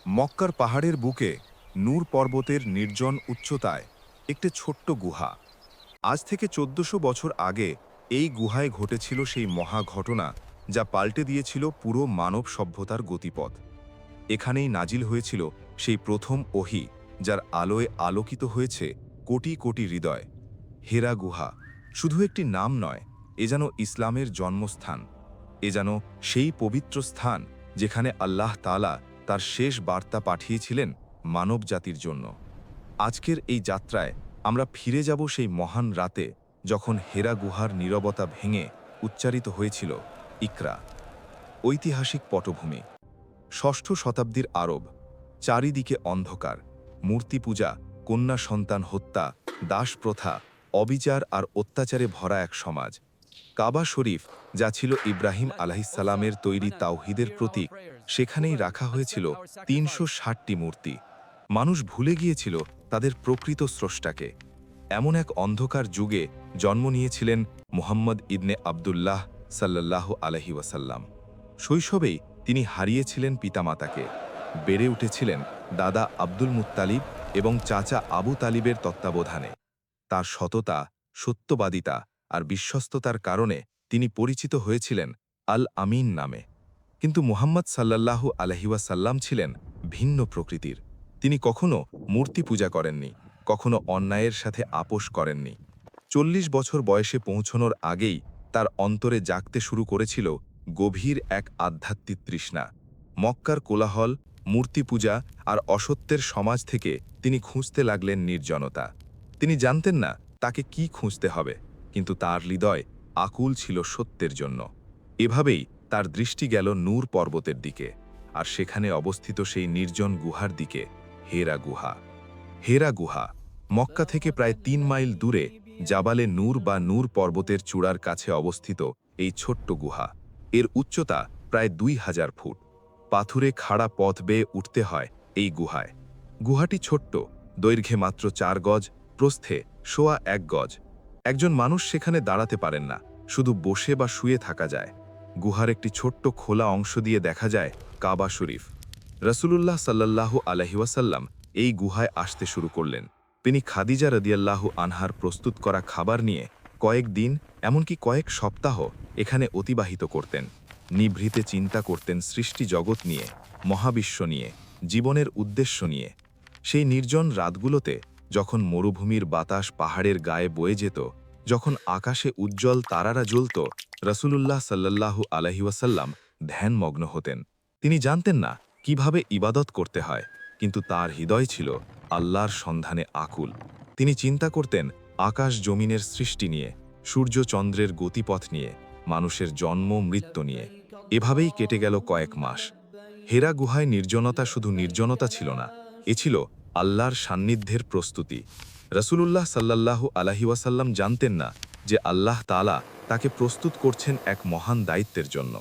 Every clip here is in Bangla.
মক্কার পাহাড়ের বুকে নূর পর্বতের নির্জন উচ্চতায় একটি ছোট্ট গুহা। আজ থেকে ১৪০০ বছর আগে এই গুহায় ঘটেছিল সেই মহা ঘটনা যা পাল্টে দিয়েছিল পুরো মানব সভ্যতার গতিপথ। এখানেই নাজিল হয়েছিল সেই প্রথম ওহী, যার আলোয় আলোকিত হয়েছে কোটি কোটি হৃদয়। হেরা গুহা শুধু একটি নাম নয়, এ যেন ইসলামের জন্মস্থান। এ যেন সেই পবিত্র স্থান যেখানে আল্লাহ তাআলা তার শেষ বার্তা পাঠিয়েছিলেন মানব জাতির জন্য। আজকের এই যাত্রায় আমরা ফিরে যাব সেই মহান রাতে, যখন হেরা গুহার নীরবতা ভেঙে উচ্চারিত হয়েছিল ইকরা। ঐতিহাসিক পটভূমি: ষষ্ঠ শতাব্দীর আরব। চারিদিকে অন্ধকার, মূর্তি পূজা, কন্যা সন্তান হত্যা, দাস প্রথা, অবিচার আর অত্যাচারে ভরা এক সমাজ। কাবা শরীফ, যা ছিল ইব্রাহিম আলাইহিসসালামের তৈরি তাওহীদের প্রতীক, সেখানেই রাখা হয়েছিল ৩৬০টি মূর্তি। মানুষ ভুলে গিয়েছিল তাদের প্রকৃত স্রষ্টাকে। এমন এক অন্ধকার যুগে জন্ম নিয়েছিলেন মুহাম্মদ ইবনে আবদুল্লাহ সাল্লাল্লাহু আলাইহি ওয়াসাল্লাম। শৈশবেই তিনি হারিয়েছিলেন পিতামাতাকে। বেড়ে উঠেছিলেন দাদা আব্দুল মুত্তালিব এবং চাচা আবু তালিবের তত্ত্বাবধানে। তার সততা, সত্যবাদিতা আর বিশ্বস্ততার কারণে তিনি পরিচিত হয়েছিলেন আল আমিন নামে। কিন্তু মুহাম্মদ সাল্লাল্লাহু আলাইহি ওয়াসাল্লাম ছিলেন ভিন্ন প্রকৃতির। তিনি কখনো মূর্তি পূজা করেননি, কখনো অন্যায়ের সাথে আপোষ করেননি। ৪০ বছর বয়সে পৌঁছনোর আগেই তার অন্তরে জাগতে শুরু করেছিল গভীর এক আধ্যাত্মিক তৃষ্ণা। মক্কার কোলাহল, মূর্তি পূজা আর অসত্যের সমাজ থেকে তিনি খুঁজতে লাগলেন নির্জনতা। তিনি জানতেন না তাকে কি খুঁজতে হবে, কিন্তু তার হৃদয় আকুল ছিল সত্যের জন্য। এভাবেই তার দৃষ্টি গেল নূর পর্বতের দিকে, আর সেখানে অবস্থিত সেই নির্জন গুহার দিকে, হেরা গুহা। হেরা গুহা মক্কা থেকে প্রায় ৩ মাইল দূরে জাবালে নূর বা নূর পর্বতের চূড়ার কাছে অবস্থিত এই ছোট্ট গুহা। এর উচ্চতা প্রায় ২০০০ ফুট। পাথুরে খাড়া পথ বেয়ে উঠতে হয় এই গুহায়। গুহাটি ছোট্ট, দৈর্ঘ্যে মাত্র ৪ গজ, প্রস্থে সোয়া ১ গজ। একজন মানুষ সেখানে দাঁড়াতে পারেন না, শুধু বসে বা শুয়ে থাকা যায়। গুহার একটি ছোট্ট খোলা অংশ দিয়ে দেখা যায় কাবা শরীফ। রাসূলুল্লাহ সাল্লাল্লাহু আলাইহি ওয়াসাল্লাম এই গুহায় আসতে শুরু করলেন। তিনি খাদিজা রাদিয়াল্লাহু আনহার প্রস্তুত করা খাবার নিয়ে কয়েক দিন, এমনকি কয়েক সপ্তাহ এখানে অতিবাহিত করতেন। নিভৃতে চিন্তা করতেন সৃষ্টি জগৎ নিয়ে, মহাবিশ্ব নিয়ে, জীবনের উদ্দেশ্য নিয়ে। সেই নির্জন রাতগুলোতে, যখন মরুভূমির বাতাস পাহাড়ের গায়ে বয়ে যেত, যখন আকাশে উজ্জ্বল তারারা জ্বলত, রাসূলুল্লাহ সাল্লাল্লাহু আলাইহি ওয়াসাল্লাম ধ্যানমগ্ন হতেন। তিনি জানতেন না কিভাবে ইবাদত করতে হয়, কিন্তু তার হৃদয় ছিল আল্লাহর সন্ধানে আকুল। তিনি চিন্তা করতেন আকাশ জমিনের সৃষ্টি নিয়ে, সূর্য চন্দ্রের গতিপথ নিয়ে, মানুষের জন্ম মৃত্যু নিয়ে। এভাবেই কেটে গেল কয়েক মাস। হেরা গুহায় নির্জনতা শুধু নির্জনতা ছিল না, এ ছিল আল্লাহর সান্নিধ্যের প্রস্তুতি। রাসূলুল্লাহ সাল্লাল্লাহু আলাইহি ওয়াসাল্লাম জানতেন না যে আল্লাহ তাআলা তাকে প্রস্তুত করছেন এক মহান দায়িত্বের জন্য।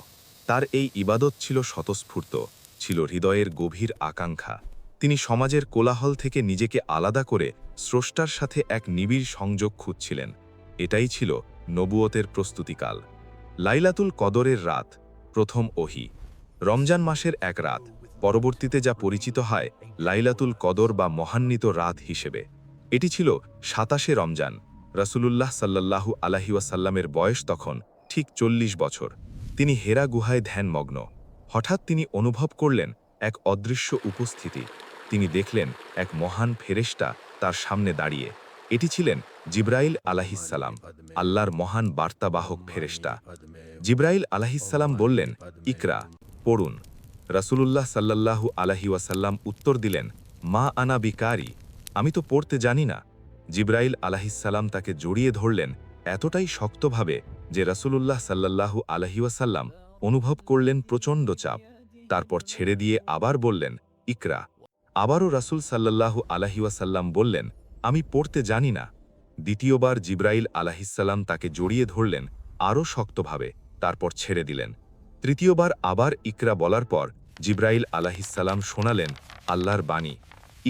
তার এই ইবাদত ছিল স্বতঃস্ফূর্ত, ছিল হৃদয়ের গভীর আকাঙ্ক্ষা। তিনি সমাজের কোলাহল থেকে নিজেকে আলাদা করে স্রষ্টার সাথে এক নিবিড় সংযোগ খুঁজছিলেন। এটাই ছিল নবুয়তের প্রস্তুতিকাল। লাইলাতুল কদরের রাত, প্রথম ওহী। রমজান মাসের এক রাত, পরবর্তীতে যা পরিচিত হয় লাইলাতুল কদর বা মহান্বিত রাত হিসেবে। এটি ছিল ২৭শে রমজান। রাসূলুল্লাহ সাল্লাল্লাহু আলাইহি ওয়াসাল্লামের বয়স তখন ঠিক ৪০ বছর। তিনি হেরা গুহায় ধ্যানমগ্ন। হঠাৎ তিনি অনুভব করলেন এক অদৃশ্য উপস্থিতি। তিনি দেখলেন এক মহান ফেরেশতা তার সামনে দাঁড়িয়ে। এটি ছিলেন জিবরাইল আলাইহিসসালাম, আল্লাহর মহান বার্তাবাহক ফেরেশতা। জিবরাইল আলাইহিসসালাম বললেন, ইকরা, পড়ুন। রাসূলুল্লাহ সাল্লাল্লাহু আলাইহি ওয়াসাল্লাম উত্তর দিলেন, মা আনা বিকারি, আমি তো পড়তে জানি না। জিবরাইল আলাইহিসসালাম তাকে জড়িয়ে ধরলেন এতটাই শক্তভাবে যে রাসূলুল্লাহ সাল্লাল্লাহু আলাইহি ওয়াসাল্লাম অনুভব করলেন প্রচণ্ড চাপ। তারপর ছেড়ে দিয়ে আবার বললেন, ইকরা। আবারও রাসূল সাল্লাল্লাহু আলাইহি ওয়াসাল্লাম বললেন, আমি পড়তে জানি না। দ্বিতীয়বার জিবরাইল আলাইহিসসালাম তাকে জড়িয়ে ধরলেন আরও শক্তভাবে, তারপর ছেড়ে দিলেন। তৃতীয়বার আবার ইকরা বলার পর জিবরাইল আলাইহিসসালাম শোনালেন আল্লাহর বাণী,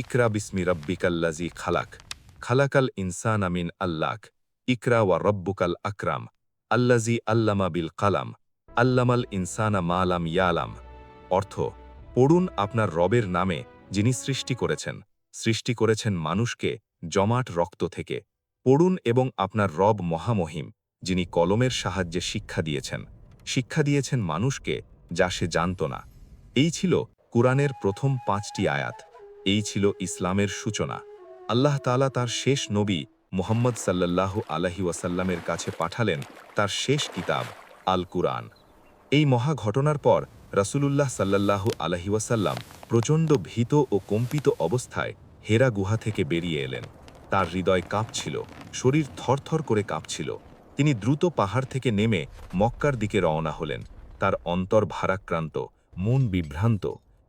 ইকরা বিসমি রাব্বিকাল্লাযী খালাক, খালাকাল ইনসানা মিন আল্লাক, ইকরা ওয়া রব্বুকাল আকরাম, আল্লাযী আল্লামা বিল কালাম, আল্লামাল ইনসানা মা লাম ইয়ালাম। অর্থ, পড়ুন আপনার রবের নামে, যিনি সৃষ্টি করেছেন মানুষকে জমাট রক্ত থেকে। পড়ুন এবং আপনার রব মহামহিম, যিনি কলমের সাহায্যে শিক্ষা দিয়েছেন মানুষকে, যা সে জানত না। এই ছিল কুরআনের প্রথম 5টি আয়াত। এই ছিল ইসলামের সূচনা। আল্লাহ তাআলা তার শেষ নবী মুহাম্মদ সাল্লাল্লাহু আলাইহি ওয়াসাল্লামের কাছে পাঠালেন তার শেষ কিতাব আল কুরআন। এই মহা ঘটনার পর রাসূলুল্লাহ সাল্লাল্লাহু আলাইহি ওয়াসাল্লাম প্রচণ্ড ভীত ও কম্পিত অবস্থায় হেরা গুহা থেকে বেরিয়ে এলেন। তার হৃদয় কাঁপছিল, শরীর থরথর করে কাঁপছিল। তিনি দ্রুত পাহাড় থেকে নেমে মক্কার দিকে রওনা হলেন। তার অন্তর ভারাক্রান্ত, মন বিভ্রান্ত।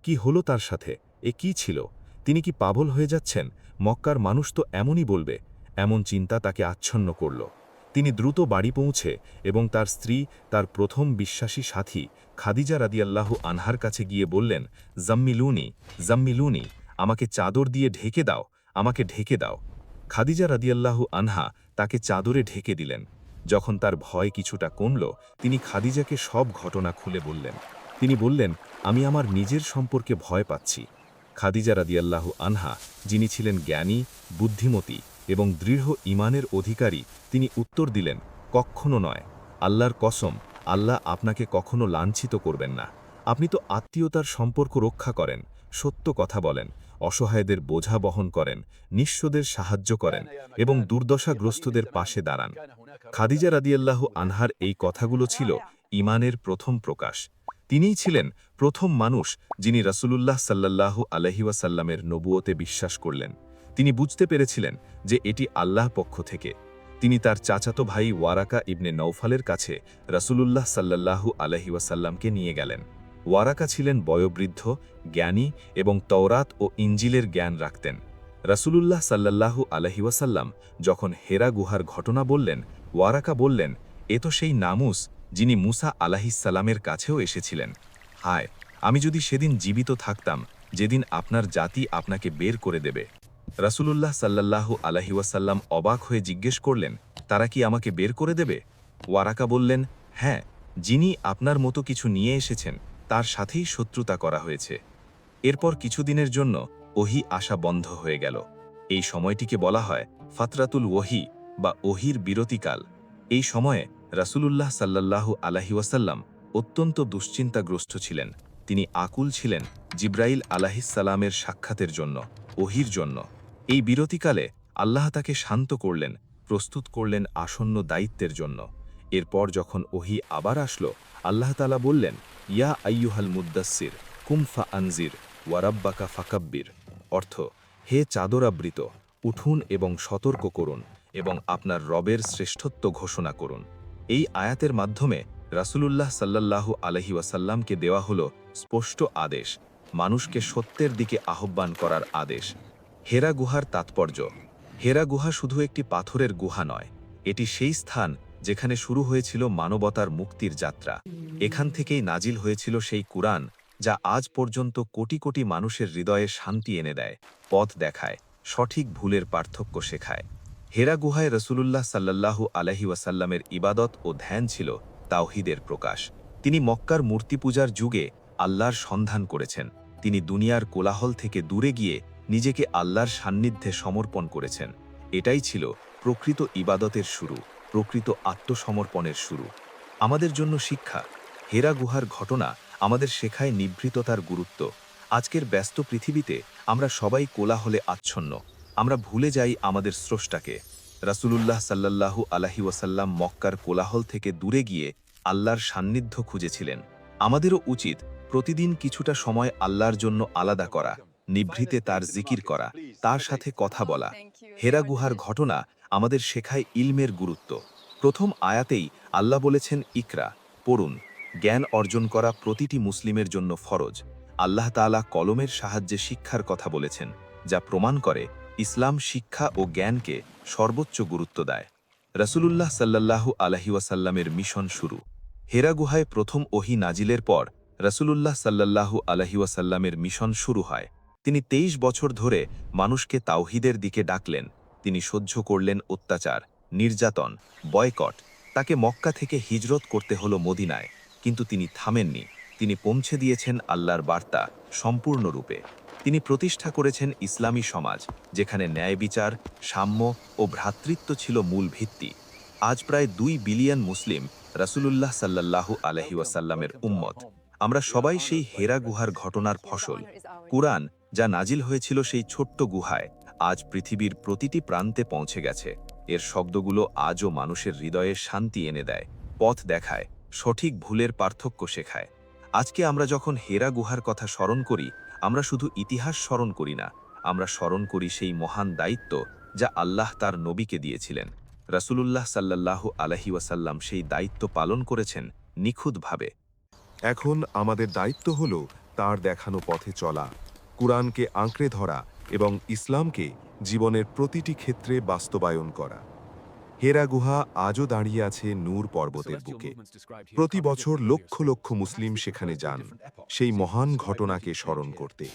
কি হলো তার সাথে? এ কি ছিল? তিনি কি পাগল হয়ে যাচ্ছেন? মক্কার মানুষ তো এমনই বলবে। এমন চিন্তা তাকে আচ্ছন্ন করল। তিনি দ্রুত বাড়ি পৌঁছে এবং তার স্ত্রী, তার প্রথম বিশ্বাসী সাথী খাদিজা রাদিয়াল্লাহু আনহার কাছে গিয়ে বললেন, জাম্মিলুনি, আমাকে চাদর দিয়ে ঢেকে দাও, আমাকে ঢেকে দাও। খাদিজা রাদিয়াল্লাহু আনহা তাকে চাদরে ঢেকে দিলেন। যখন তার ভয় কিছুটা কমল, তিনি খাদিজাকে সব ঘটনা খুলে বললেন। তিনি বললেন, আমি আমার নিজের সম্পর্কে ভয় পাচ্ছি। খাদিজা রাদিয়াল্লাহু আনহা, যিনি ছিলেন জ্ঞানী, বুদ্ধিমতী এবং দৃঢ় ঈমানের অধিকারী, তিনি উত্তর দিলেন, কখনো নয়, আল্লাহর কসম, আল্লাহ আপনাকে কখনো লাঞ্ছিত করবেন না। আপনি তো আত্মীয়তার সম্পর্ক রক্ষা করেন, সত্য কথা বলেন, অসহায়দের বোঝা বহন করেন, নিঃস্বদের সাহায্য করেন এবং দুর্দশাগ্রস্তদের পাশে দাঁড়ান। খাদিজা রাদিয়াল্লাহু আনহার এই কথাগুলো ছিল ঈমানের প্রথম প্রকাশ। তিনিই ছিলেন প্রথম মানুষ যিনি রাসূলুল্লাহ সাল্লাল্লাহু আলাইহি ওয়াসাল্লামের নবুয়তে বিশ্বাস করলেন। তিনি বুঝতে পেরেছিলেন যে এটি আল্লাহ পক্ষ থেকে। তিনি তার চাচাতো ভাই ওয়ারাকা ইবনে নওফালের কাছে রাসূলুল্লাহ সাল্লাল্লাহু আলাইহি ওয়াসাল্লামকে নিয়ে গেলেন। ওয়ারাকা ছিলেন বয়োবৃদ্ধ, জ্ঞানী এবং তওরাত ও ইঞ্জিলের জ্ঞান রাখতেন। রাসূলুল্লাহ সাল্লাল্লাহু আলাইহি ওয়াসাল্লাম যখন হেরা গুহার ঘটনা বললেন, ওয়ারাকা বললেন, এ তো সেই নামুস যিনি মুসা আলাইহিসসালামের কাছেও এসেছিলেন। হায়, আমি যদি সেদিন জীবিত থাকতাম, যেদিন আপনার জাতি আপনাকে বের করে দেবে। রাসূলুল্লাহ সাল্লাল্লাহু আলাইহি ওয়াসাল্লাম অবাক হয়ে জিজ্ঞেস করলেন, তারা কি আমাকে বের করে দেবে? ওয়ারাকা বললেন, হ্যাঁ, যিনি আপনার মতো কিছু নিয়ে এসেছেন তার সাথেই শত্রুতা করা হয়েছে। এরপর কিছুদিনের জন্য ওহী আসা বন্ধ হয়ে গেল। এই সময়টিকে বলা হয় ফাতরাতুল ওহী বা ওহীর বিরতিকাল। এই সময়ে রাসূলুল্লাহ সাল্লাল্লাহু আলাইহি ওয়াসাল্লাম অত্যন্ত দুশ্চিন্তাগ্রস্ত ছিলেন। তিনি আকুল ছিলেন জিব্রাইল আলাইহিসসালামের সাক্ষাতের জন্য, ওহীর জন্য। এই বিরতিকালে আল্লাহ তাকে শান্ত করলেন, প্রস্তুত করলেন আসন্ন দায়িত্বের জন্য। এরপর যখন ওহী আবার আসলো, আল্লাহ তাআলা বললেন, ইয়া আইয়ুহাল মুদ্দাসসির কুম ফাআনজির ওয়ারাব্বাকা ফাকাব্বির। অর্থ, হে চাদরাবৃত, উঠুন এবং সতর্ক করুন এবং আপনার রবের শ্রেষ্ঠত্ব ঘোষণা করুন। এই আয়াতের মাধ্যমে রাসূলুল্লাহ সাল্লাল্লাহু আলাইহি ওয়াসাল্লামকে দেওয়া হলো স্পষ্ট আদেশ, মানুষকে সত্যের দিকে আহ্বান করার আদেশ। হেরা গুহার তাৎপর্য। হেরা গুহা শুধু একটি পাথরের গুহা নয়, এটি সেই স্থান যেখানে শুরু হয়েছিল মানবতার মুক্তির যাত্রা। এখান থেকেই নাজিল হয়েছিল সেই কুরআন, যা আজ পর্যন্ত কোটি কোটি মানুষের হৃদয়ে শান্তি এনে দেয়, পথ দেখায়, সঠিক ভুলের পার্থক্য শেখায়। হেরা গুহায় রাসূলুল্লাহ সাল্লাল্লাহু আলাইহি ওয়াসাল্লামের ইবাদত ও ধ্যান ছিল তাওহীদের প্রকাশ। তিনি মক্কার মূর্তি পূজার যুগে আল্লাহর সন্ধান করেছেন। তিনি দুনিয়ার কোলাহল থেকে দূরে গিয়ে নিজেকে আল্লাহর সান্নিধ্যে সমর্পণ করেছেন। এটাই ছিল প্রকৃত ইবাদতের শুরু, প্রকৃত আত্মসমর্পণের শুরু। আমাদের জন্য শিক্ষা। হেরা গুহার ঘটনা আমাদের শেখায় নিভৃততার গুরুত্ব। আজকের ব্যস্ত পৃথিবীতে আমরা সবাই কোলাহলে আচ্ছন্ন। আমরা ভুলে যাই আমাদের স্রষ্টাকে। রাসূলুল্লাহ সাল্লাল্লাহু আলাইহি ওয়াসাল্লাম মক্কার কোলাহল থেকে দূরে গিয়ে আল্লাহর সান্নিধ্য খুঁজেছিলেন। আমাদেরও উচিত প্রতিদিন কিছুটা সময় আল্লাহর জন্য আলাদা করা, নিভৃতে তার জিকির করা, তার সাথে কথা বলা। হেরা গুহার ঘটনা আমাদের শেখায় ইলমের গুরুত্ব। প্রথম আয়াতেই আল্লাহ বলেছেন, ইকরা, পড়ুন। জ্ঞান অর্জন করা প্রতিটি মুসলিমের জন্য ফরজ। আল্লাহ তাআলা কলমের সাহায্যে শিক্ষার কথা বলেছেন, যা প্রমাণ করে ইসলাম শিক্ষা ও জ্ঞানকে সর্বোচ্চ গুরুত্ব দেয়। রাসূলুল্লাহ সাল্লাল্লাহু আলাইহি ওয়াসাল্লামের মিশন শুরু। হেরা গুহায় প্রথম ওহী নাজিলের পর রাসূলুল্লাহ সাল্লাল্লাহু আলাইহি ওয়াসাল্লামের মিশন শুরু হয়। তিনি 23 বছর ধরে মানুষকে তাওহীদের দিকে ডাকলেন। তিনি সহ্য করলেন অত্যাচার, নির্যাতন, বয়কট। তাকে মক্কা থেকে হিজরত করতে হলো মদিনায়, কিন্তু তিনি থামেননি। তিনি পৌঁছে দিয়েছেন আল্লাহর বার্তা সম্পূর্ণরূপে। তিনি প্রতিষ্ঠা করেছেন ইসলামী সমাজ, যেখানে ন্যায় বিচার, সাম্য ও ভ্রাতৃত্ব ছিল মূল ভিত্তি। আজ প্রায় 2 বিলিয়ন মুসলিম রাসূলুল্লাহ সাল্লাল্লাহু আলাইহি ওয়াসাল্লামের উম্মত। আমরা সবাই সেই হেরা গুহার ঘটনার ফসল। কুরআন, যা নাজিল হয়েছিল সেই ছোট্ট গুহায়, আজ পৃথিবীর প্রতিটি প্রান্তে পৌঁছে গেছে। এর শব্দগুলো আজও মানুষের হৃদয়ে শান্তি এনে দেয়, পথ দেখায়, সঠিক ভুলের পার্থক্য শেখায়। আজকে আমরা যখন হেরা গুহার কথা স্মরণ করি, আমরা শুধু ইতিহাস স্মরণ করি না, আমরা স্মরণ করি সেই মহান দায়িত্ব যা আল্লাহ তার নবীকে দিয়েছিলেন। রাসূলুল্লাহ সাল্লাল্লাহু আলাইহি ওয়াসাল্লাম সেই দায়িত্ব পালন করেছেন নিখুঁতভাবে। এখন আমাদের দায়িত্ব হল তার দেখানো পথে চলা, কুরআনকে আঁকড়ে ধরা এবং ইসলামকে জীবনের প্রতিটি ক্ষেত্রে বাস্তবায়ন করা। হেরা গুহা আজও দাঁড়িয়ে আছে নূর পর্বতের বুকে। প্রতি বছর লক্ষ লক্ষ মুসলিম সেখানে যান সেই মহান ঘটনাকে স্মরণ করতে।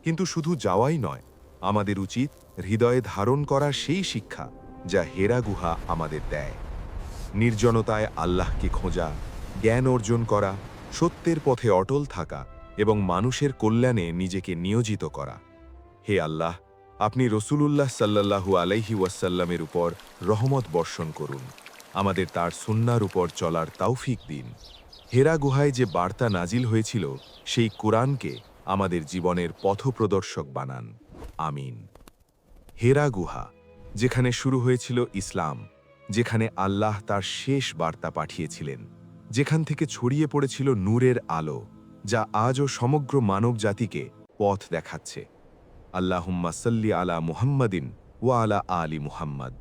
কিন্তু শুধু যাওয়াই নয়, আমাদের উচিত হৃদয়ে ধারণ করা সেই শিক্ষা যা হেরা গুহা আমাদের দেয়। নির্জনতায় আল্লাহকে খোঁজা, জ্ঞান অর্জন করা, সত্যের পথে অটল থাকা এবং মানুষের কল্যাণে নিজেকে নিয়োজিত করা। হে আল্লাহ, আপনি রসূলুল্লাহ সাল্লাল্লাহু আলাইহি ওয়াসাল্লামের উপর রহমত বর্ষণ করুন, আমাদের তার সুন্নাহর উপর চলার তৌফিক দিন। হেরা গুহায় যে বার্তা নাজিল হয়েছিল, সেই কুরআনকে আমাদের জীবনের পথপ্রদর্শক বানান। আমিন। হেরা গুহা, যেখানে শুরু হয়েছিল ইসলাম, যেখানে আল্লাহ তার শেষ বার্তা পাঠিয়েছিলেন, যেখান থেকে ছড়িয়ে পড়েছিল নূরের আলো, যা আজও সমগ্র মানব জাতিকে পথ দেখাচ্ছে। আল্লাহুম্মা সাল্লি আলা মুহাম্মাদিন ওয়া আলা আলি মুহাম্মাদ।